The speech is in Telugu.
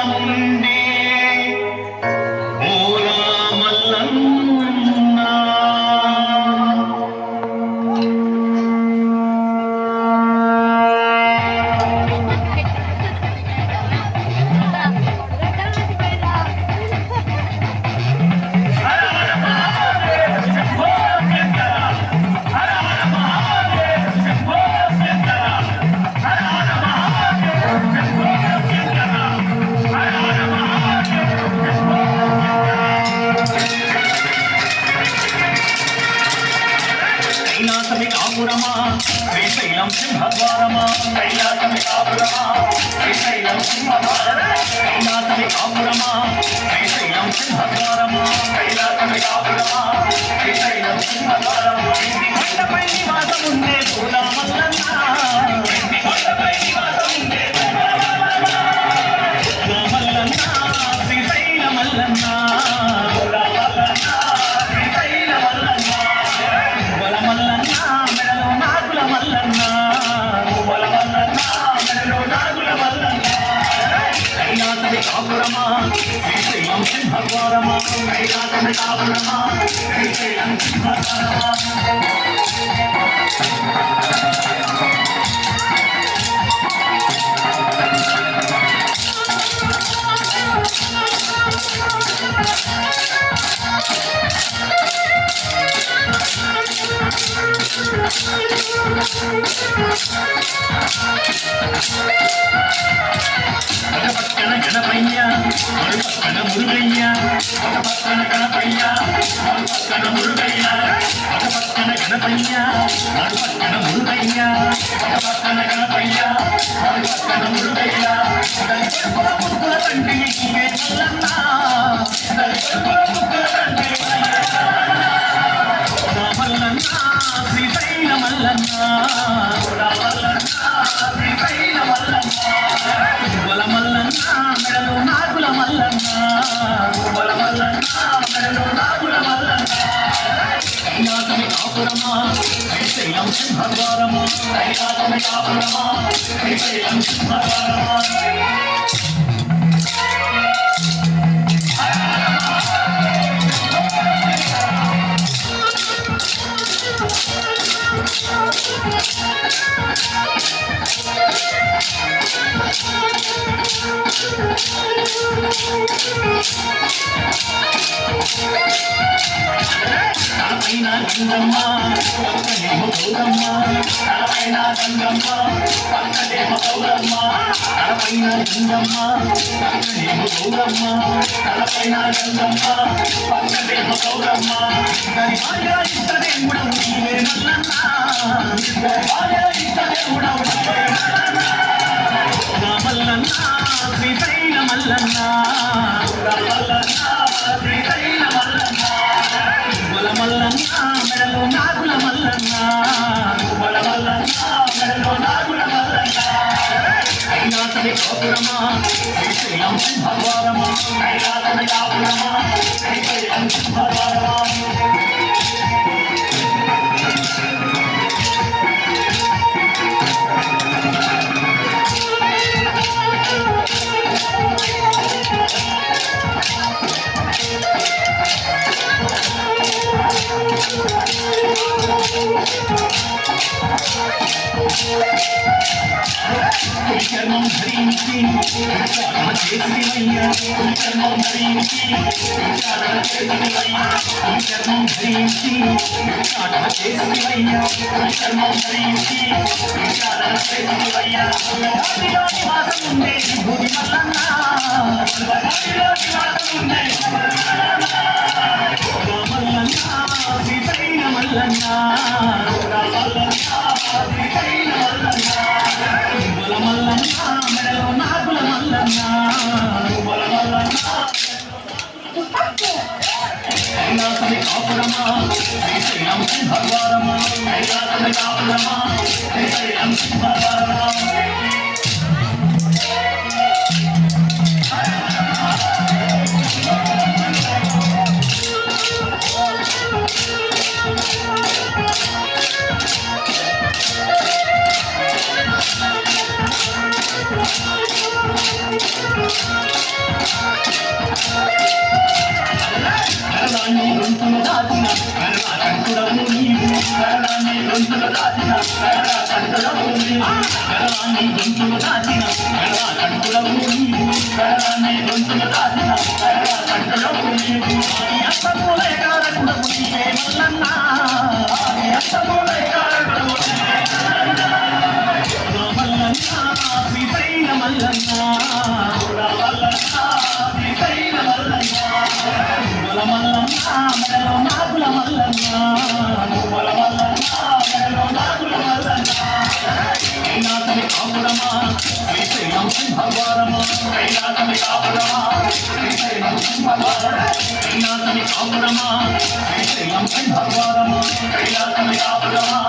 నివాసముండే ఓరా మల్లన్న కైలాసమికాపురమా శ్రీశైలం సింహద్వారమా కైలాసమికాపురమా శ్రీశైలం సింహద్వారమా కైలాసమికాపురమా శ్రీశైలం సింహద్వారమా కైలాసమికాపురమా శ్రీశైలం సింహద్వారమా కొండపై నివాసముండే ఓరా మల్లన్న కొండపై నివాసముండే ఓరా మల్లన్న శ్రీశైల మల్లన్న కైలాసమికాపురమా శ్రీశైలం సింహద్వారమా కైలాసమికాపురమా శ్రీశైలం సింహద్వారమా పక్కన గణపయ్య పక్కన మురుగయ్య పక్కన గణపయ్య పక్కన మురుగయ్య పక్కన గణపయ్య పక్కన మురుగయ్య పక్కన గణపయ్య పక్కన మురుగయ్య ముక్కుల తండ్రి మల్లన్న మల్లన్న శ్రీశైల మల్లన్న శ్రీశైల మల్లన్న మల్లన్న మెడలో నాగుల మల్లన్న మల్లన్న మెడలో నాగుల మల్లన్న కైలాసమికాపురమా శ్రీశైలం సింహద్వారమా కైలాసమికాపురమా శ్రీశైలం సింహద్వారమా తలపైన గంగమ్మ పక్కనేమో గౌరమ్మ తలపైన గంగమ్మ పక్కనేమో గౌరమ్మ తలపైన గంగమ్మ పక్కనేమో గౌరమ్మ తలపైన గంగమ్మ పక్కనేమో గౌరమ్మ ఇద్దరి భార్య ఇద్దరే ఉడవు నీవే మల్లన్న ఇద్దరి భార్య ఇద్దరే ఉడవు నీవే మల్లన్న శ్రీశైల మల్లన్న మల్లన్న శ్రీశైల మల్లన్న మల్లన్న మెడలో నాగుల మల్లన్న మల్లన్న మెడలో నాగుల మల్లన్న కైలాసమికాపురమా శ్రీశైలం సింహద్వారమా కైలాసమికాపురమా శ్రీశైలం సింహద్వారమా చర్మం ధరించి చర్మం ధరించి చర్మం ధరించి చర్మం ధరించి నివాసముండే భూమి మల్లన్న మల్లన్న శ్రీశైల మల్లన్న శ్రీశైల మల్లన్న మల్లన్న మెడలో నాగుల మల్లన్న కైలాసమికాపురమా శ్రీశైలం సింహద్వారమా కైలాసమికాపురమా శ్రీశైలం సింహద్వారమా దాచిన కరళ కంటుడవు నీవు కరళాన్ని గొంతులు దాచిన కరళ కంటుడవు నీవు కరళాన్ని గొంతులు దాచిన కరళ కంటుడవు నీవు కరళాన్ని గొంతులు దాచిన కరళ కంటుడవు నీవు అత్తమూలే కారకుడవు నీవే మల్లన్న అత్తమూలే కారకుడవు మల్లన్న విపైన మల్లన్న మల్లన్న విపైన మల్లన్న మల్లన్న మెడలో నాగుల మల్లన్న మల్లన్న మెడలో నాగుల మల్లన్న కైలాసమి కాపురమా శ్రీశైలం సింహద్వారమా కైలాసమి కాపురమా శ్రీశైలం సింహద్వారమా కైలాసమి కాపురమా శ్రీశైలం సింహద్వారమా కైలాసమి కాపురమా